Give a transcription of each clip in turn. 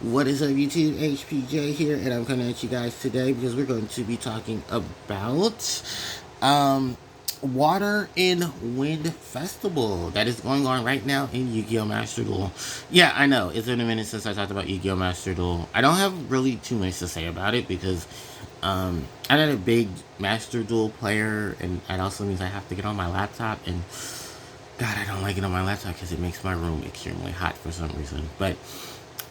What is up, YouTube? HPJ here, and I'm coming at you guys today because we're going to be talking about um, Water and Wind Festival that is going on right now in Yu-Gi-Oh Master Duel. Yeah, I know, it's been a minute since I talked about Yu-Gi-Oh Master Duel. I don't have really too much to say about it because I'm not a big Master Duel player, and that also means I have to get on my laptop, and God, I don't like it on my laptop because it makes my room extremely hot for some reason. But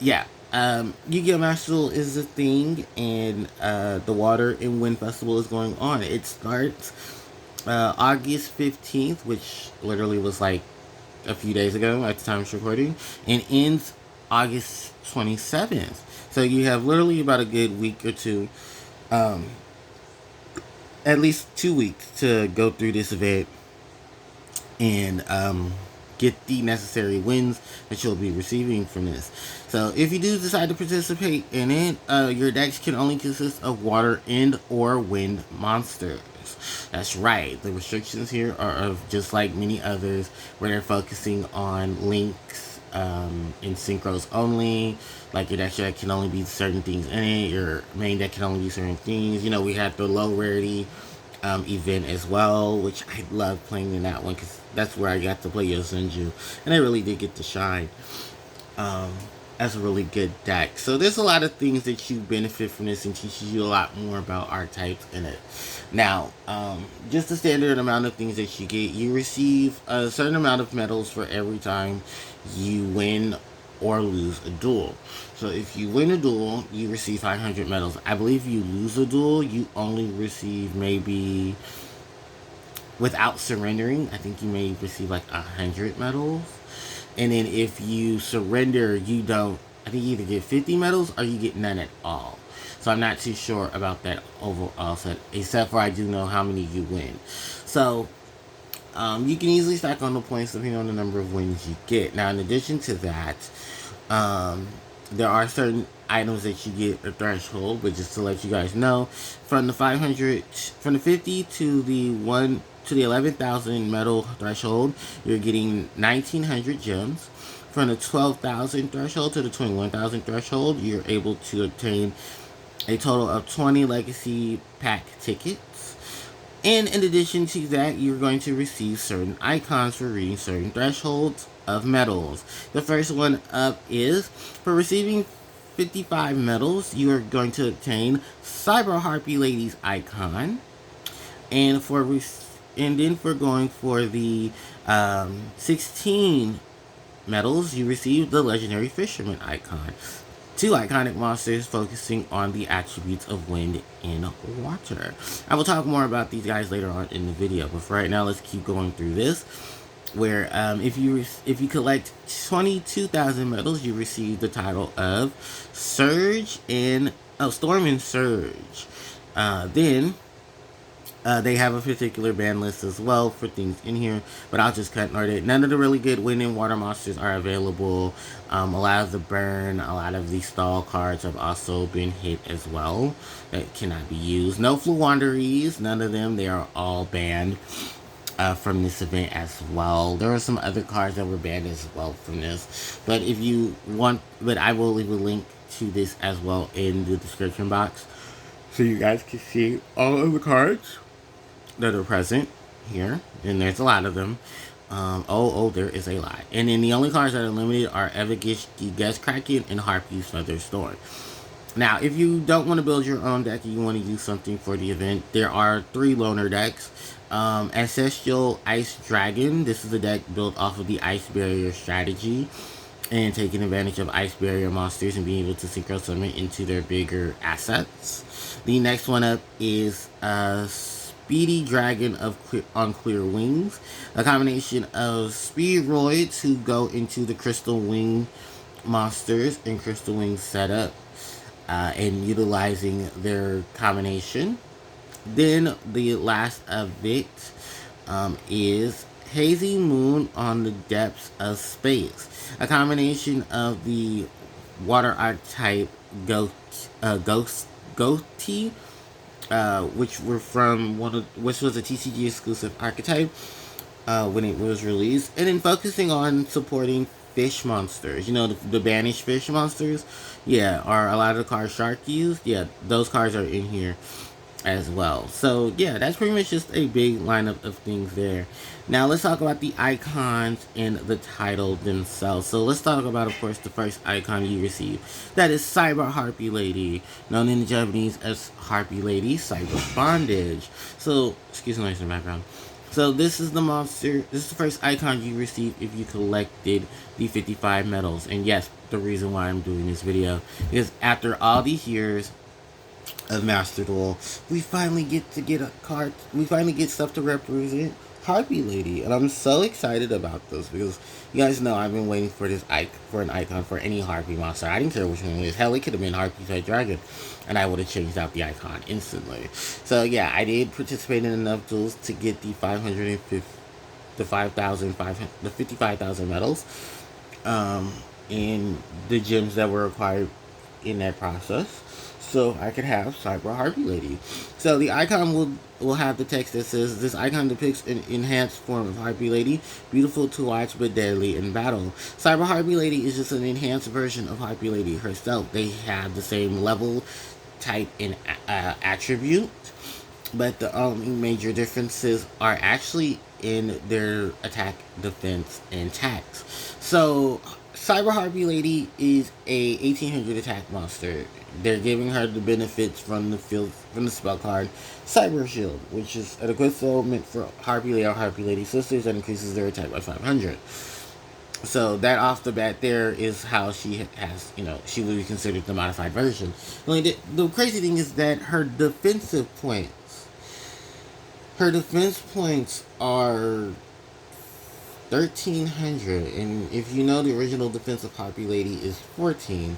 yeah, Yu-Gi-Oh! Master Duel is a thing, and the Water and Wind Festival is going on. It starts August 15th, which literally was like a few days ago at the time of recording, and ends August 27th. So you have literally about a good week or two, um, at least 2 weeks to go through this event and get the necessary wins that you'll be receiving from this. So if you do decide to participate in it, your decks can only consist of water and or wind monsters. That's right. The restrictions here are of just like many others where they're focusing on links in synchros only. Like your deck can only be certain things in it. Your main deck can only be certain things. You know, we have the low rarity event as well, which I love playing in that one because that's where I got to play Yosenju, and I really did get to shine. Um, that's a really good deck. So there's a lot of things that you benefit from this and teaches you a lot more about archetypes in it. Now, just the standard amount of things that you get, you receive a certain amount of medals for every time you win or lose a duel. So if you win a duel, you receive 500 medals. I believe if you lose a duel, you only receive maybe, without surrendering, I think you may receive like 100 medals. And then if you surrender, you don't, I think you either get 50 medals or you get none at all. So I'm not too sure about that overall set, except for I do know how many you win. So you can easily stack on the points depending on the number of wins you get. Now, in addition to that, there are certain items that you get a threshold, but just to let you guys know, from the 500, from the 50 to the 11,000 medal threshold, you're getting 1,900 gems. From the 12,000 threshold to the 21,000 threshold, you're able to obtain a total of 20 legacy pack tickets. And in addition to that, you're going to receive certain icons for reading certain thresholds of medals. The first one up is for receiving 55 medals, you are going to obtain Cyber Harpie Lady's icon. And then for going for the 16 medals, you receive the Legendary Fisherman icon. Two iconic monsters focusing on the attributes of wind and water. I will talk more about these guys later on in the video, but for right now, let's keep going through this. Where if you collect 22,000 medals, you receive the title of Storm and Surge. Then they have a particular ban list as well for things in here, but I'll just cut and order it. None of the really good wind and water monsters are available. A lot of the burn, a lot of the stall cards have also been hit as well that cannot be used. No Fluwanderies, none of them. They are all banned from this event as well. There are some other cards that were banned as well from this, but if you want, but I will leave a link to this as well in the description box so you guys can see all of the cards that are present here, and there's a lot of them. There is a lot. And then the only cards that are limited are Evagish, the Guest Kraken, and Harpie's Feather Storm. Now, if you don't want to build your own deck and you want to use something for the event, there are 3 loner decks. Ancestral Ice Dragon. This is a deck built off of the Ice Barrier strategy and taking advantage of Ice Barrier monsters and being able to synchro summon into their bigger assets. The next one up is Speedy Dragon on Clear Wings, a combination of Speedroids who go into the Crystal Wing monsters and Crystal Wing setup and utilizing their combination. Then the last of it is Hazy Moon on the Depths of Space, a combination of the water archetype Goatee, which was a TCG exclusive archetype when it was released, and then focusing on supporting fish monsters. You know, the banished fish monsters? Yeah, or a lot of the cards Shark used. Yeah, those cards are in here as well. So yeah, that's pretty much just a big lineup of things there. Now let's talk about the icons and the title themselves. So let's talk about, of course, the first icon you receive. That is Cyber Harpie Lady, known in Japanese as Harpie Lady Cyber Bondage. So excuse the noise in the background. So this is the monster. This is the first icon you received if you collected the 55 medals. And yes, the reason why I'm doing this video is after all these years of Master Duel, we finally get a card. We finally get stuff to represent Harpie Lady, and I'm so excited about this because you guys know I've been waiting for this for an icon for any Harpie monster. I didn't care which one it was. Hell, it could have been Harpie Type Dragon, and I would have changed out the icon instantly. So yeah, I did participate in enough duels to get the 550, the 5,500, the 55,000 medals, and the gems that were required in that process, so I could have Cyber Harpie Lady. So the icon will have the text that says, "This icon depicts an enhanced form of Harpie Lady, beautiful to watch but deadly in battle." Cyber Harpie Lady is just an enhanced version of Harpie Lady herself. They have the same level, type, and attribute, but the only major differences are actually in their attack, defense, and tax. So Cyber Harpie Lady is a 1800 attack monster. They're giving her the benefits from the spell card Cyber Shield, which is an equipment meant for Harpie Lady or Harpie Lady sisters that increases their attack by 500. So that off the bat there is how she has, she would be considered the modified version. The crazy thing is that her defense points are 1,300, and if you know the original defense of Harpie Lady is 14.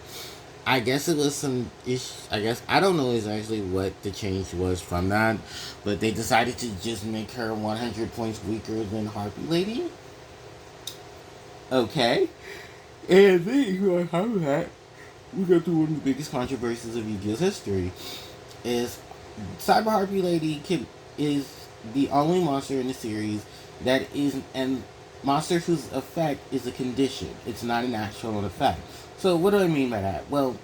I guess it was some ish. I guess I don't know exactly what the change was from that, but they decided to just make her 100 points weaker than Harpie Lady. Okay, and then on top of that, we go through one of the biggest controversies of Yu-Gi-Oh's history. Is Cyber Harpie Lady is the only monster in the series that is an monster whose effect is a condition. It's not an actual effect. So what do I mean by that? Well,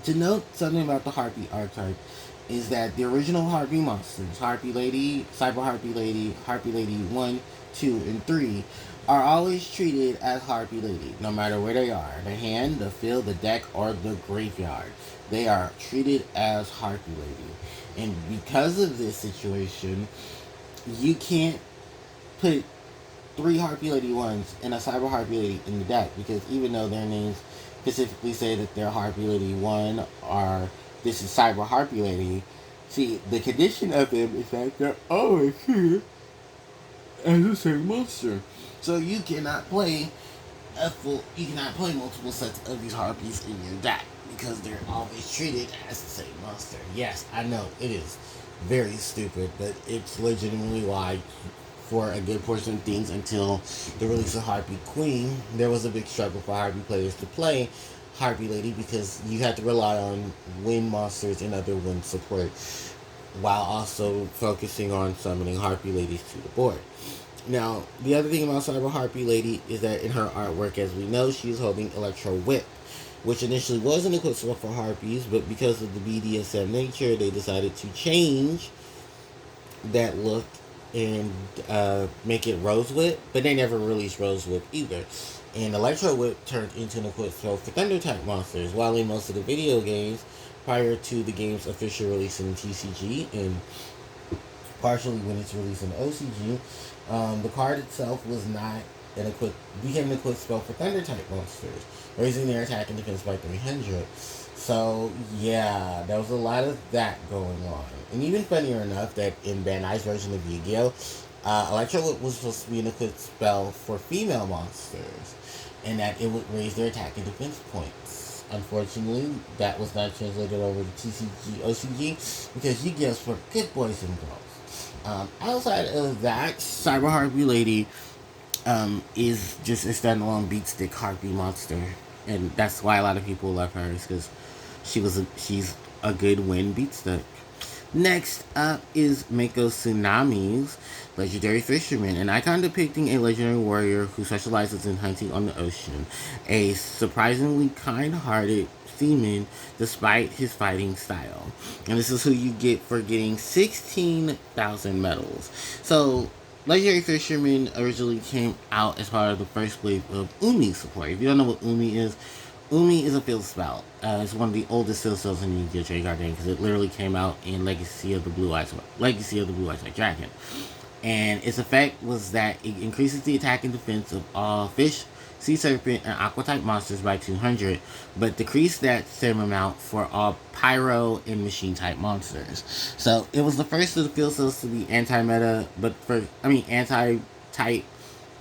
to note something about the Harpie archetype is that the original Harpie monsters, Harpie Lady, Cyber Harpie Lady 1, 2, and 3, are always treated as Harpie Lady, no matter where they are. The hand, the field, the deck, or the graveyard. They are treated as Harpie Lady. And because of this situation, you can't put 3 Harpie Lady 1s and a Cyber Harpie Lady in the deck, because even though their names specifically say that they're Harpie Lady 1 or this is Cyber Harpie Lady, see, the condition of them is that they're always here as the same monster. So you cannot play multiple sets of these Harpies in your deck because they're always treated as the same monster. Yes, I know, it is very stupid, but it's legitimately why for a good portion of things until the release of Harpie Queen, there was a big struggle for Harpie players to play Harpie Lady because you had to rely on wind monsters and other wind support while also focusing on summoning Harpie Ladies to the board. Now, the other thing about Cyber Harpie Lady is that in her artwork, as we know, she's holding Electro Whip, which initially was an equipment for Harpies, but because of the BDSM nature, they decided to change that look and make it Rose Whip, but they never released Rose Whip either. And Electro Whip turned into an equipped spell for Thunder Attack monsters, while in most of the video games, prior to the game's official release in TCG, and partially when it's released in OCG, the card itself was not became an equipped spell for Thunder Type monsters, raising their attack and defense by 300. So yeah, there was a lot of that going on. And even funnier enough that in Bandai's version of Yu-Gi-Oh, Electro was supposed to be an equipped spell for female monsters, and that it would raise their attack and defense points. Unfortunately, that was not translated over to TCG, OCG, because Yu-Gi-Oh's for good boys and girls. Outside of that, Cyber Harpie Lady is just a standalone beat stick Harpie monster, and that's why a lot of people love her, is because she's a good win beat stick. Next up is Mako Tsunami's legendary fisherman, an icon depicting a legendary warrior who specializes in hunting on the ocean. A surprisingly kind-hearted seaman despite his fighting style. And this is who you get for getting 16,000 medals. So, Legendary Fisherman originally came out as part of the first wave of Umi support. If you don't know what Umi is a field spell. It's one of the oldest field spells in the Yu-Gi-Oh trading card game because it literally came out in Legacy of the Blue Eyes White Dragon. And its effect was that it increases the attack and defense of all fish, sea serpent, and aqua type monsters by 200, but decreased that same amount for all pyro and machine type monsters. So it was the first of the field spells to be anti-meta, anti-type,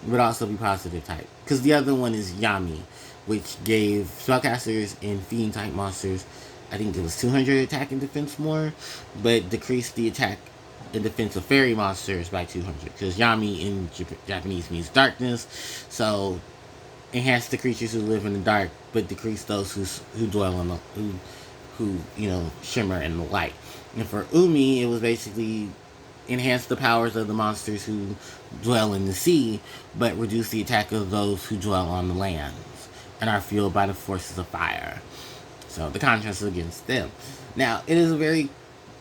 but also be positive type. Because the other one is Yami, which gave spellcasters and fiend type monsters, I think it was 200 attack and defense more, but decreased the attack and defense of fairy monsters by 200. Because Yami in Japanese means darkness, so enhance the creatures who live in the dark, but decrease those who dwell on the who shimmer in the light. And for Umi, it was basically enhance the powers of the monsters who dwell in the sea, but reduce the attack of those who dwell on the lands and are fueled by the forces of fire. So the contrast is against them. Now, it is a very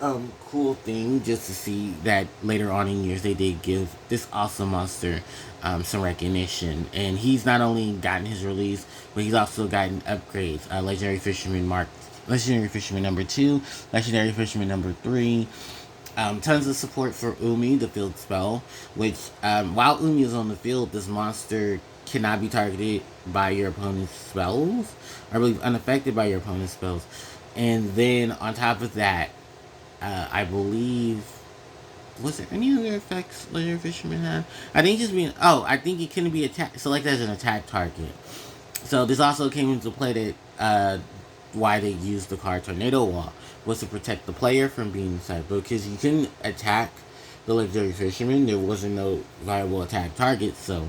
cool thing just to see that later on in years they did give this awesome monster some recognition. And he's not only gotten his release, but he's also gotten upgrades. Legendary Fisherman number 2, Legendary Fisherman number 3. Tons of support for Umi, the field spell, which while Umi is on the field, this monster cannot be targeted by your opponent's spells, or I believe unaffected by your opponent's spells. And then on top of that, I believe, was there any other effects Legendary Fisherman had? I think it can be selected as an attack target. So this also came into play that why they used the card Tornado Wall was to protect the player from being inside. Because you couldn't attack the Legendary Fisherman, there wasn't no viable attack target, so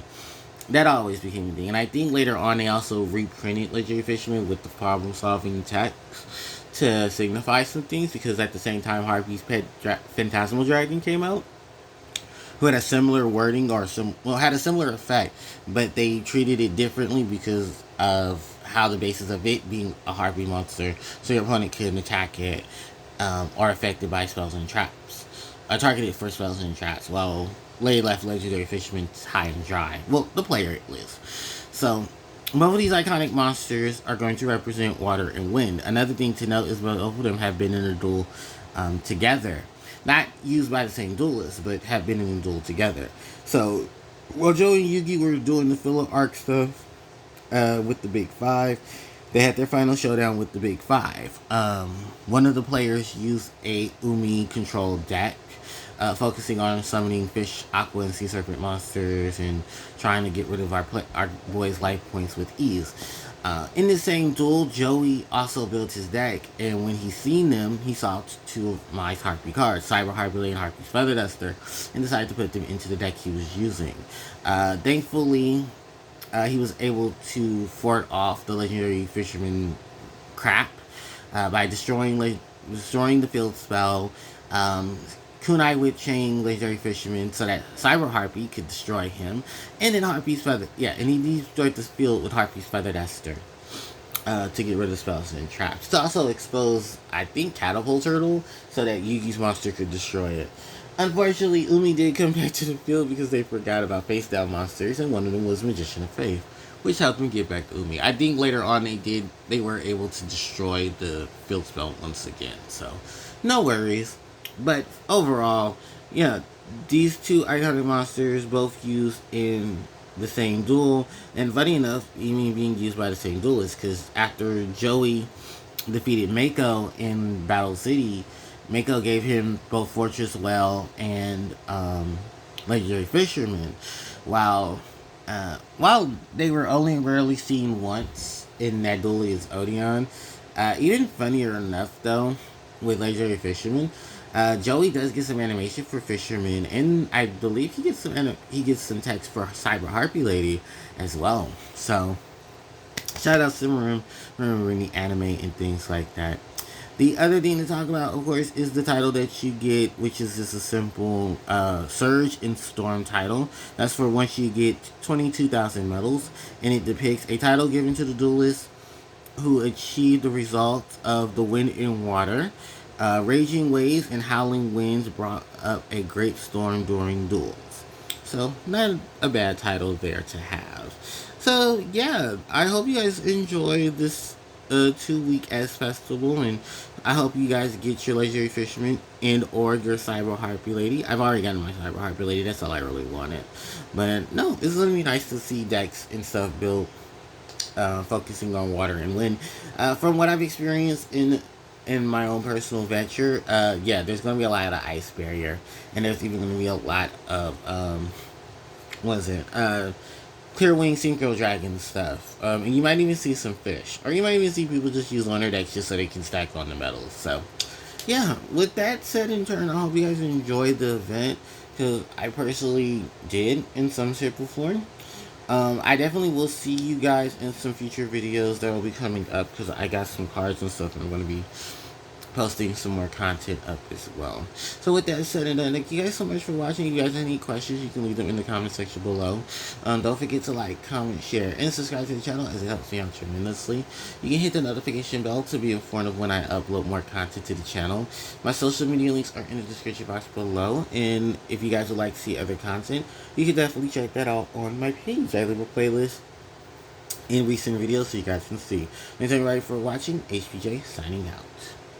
that always became a thing. And I think later on they also reprinted Legendary Fisherman with the problem solving attacks to signify some things, because at the same time Harpie's Phantasmal Dragon came out, who had a similar wording had a similar effect, but they treated it differently because of how the basis of it being a Harpie monster, so your opponent couldn't attack it or affected by spells and traps, targeted for spells and traps, while Lady left Legendary Fisherman high and dry. Well, the player is. So both of these iconic monsters are going to represent water and wind. Another thing to note is both of them have been in a duel together. Not used by the same duelist, but have been in a duel together. So, while Joey and Yugi were doing the filler arc stuff with the Big Five, they had their final showdown with the Big Five. One of the players used a Umi controlled deck, focusing on summoning fish, aqua, and sea serpent monsters, and trying to get rid of our boys' life points with ease. In the same duel, Joey also built his deck, and when he seen them, he saw two of my Harpie cards, Cyber Harpie and Harpie's Feather Duster, and decided to put them into the deck he was using. Thankfully, he was able to fort off the Legendary Fisherman crap by destroying the field spell, Kunai Whip Chain Legendary Fisherman so that Cyber Harpie could destroy him, and then he destroyed this field with Harpie's Feather Duster to get rid of spells and traps. To also expose, I think, Catapult Turtle so that Yugi's monster could destroy it. Unfortunately, Umi did come back to the field because they forgot about face down monsters, and one of them was Magician of Faith, which helped them get back to Umi. I think later on they were able to destroy the field spell once again, so no worries. But overall, these two iconic monsters both used in the same duel, and funny enough, even being used by the same duelist, because after Joey defeated Mako in Battle City, Mako gave him both Fortress Well and Legendary Fisherman, while they were only rarely seen once in that duel against Odeon. Even funnier enough, though, with Legendary Fisherman, Joey does get some animation for Fisherman, and I believe he gets some text for Cyber Harpie Lady as well. So, shout out to remembering the anime and things like that. The other thing to talk about, of course, is the title that you get, which is just a simple Surge and Storm title. That's for once you get 22,000 medals, and it depicts a title given to the duelist who achieved the results of the wind and water. Raging waves and howling winds brought up a great storm during duels. So, not a bad title there to have. So, yeah, I hope you guys enjoy this 2 week S festival, and I hope you guys get your legendary fisherman and or your cyber harpy lady. I've already gotten my cyber harpy lady. That's all I really wanted. But no, it's gonna be nice to see decks and stuff built, focusing on water and wind. From what I've experienced in my own personal venture, yeah, there's gonna be a lot of ice barrier, and there's even gonna be a lot of what is it? Clear wing synchro dragon stuff. And you might even see some fish. Or you might even see people just use Lunar decks just so they can stack on the metals. So, yeah, with that said in turn, I hope you guys enjoyed the event. Because I personally did in some shape or form. I definitely will see you guys in some future videos that will be coming up. Because I got some cards and stuff and I'm going to be posting some more content up as well. So with that said and done, thank you guys so much for watching. If you guys have any questions, you can leave them in the comment section below. Don't forget to like, comment, share, and subscribe to the channel as it helps me out tremendously. You can hit the notification bell to be informed of when I upload more content to the channel. My social media links are in the description box below, and if you guys would like to see other content, you can definitely check that out on my page. I leave a playlist in recent videos so you guys can see. Thanks everybody for watching. HPJ signing out.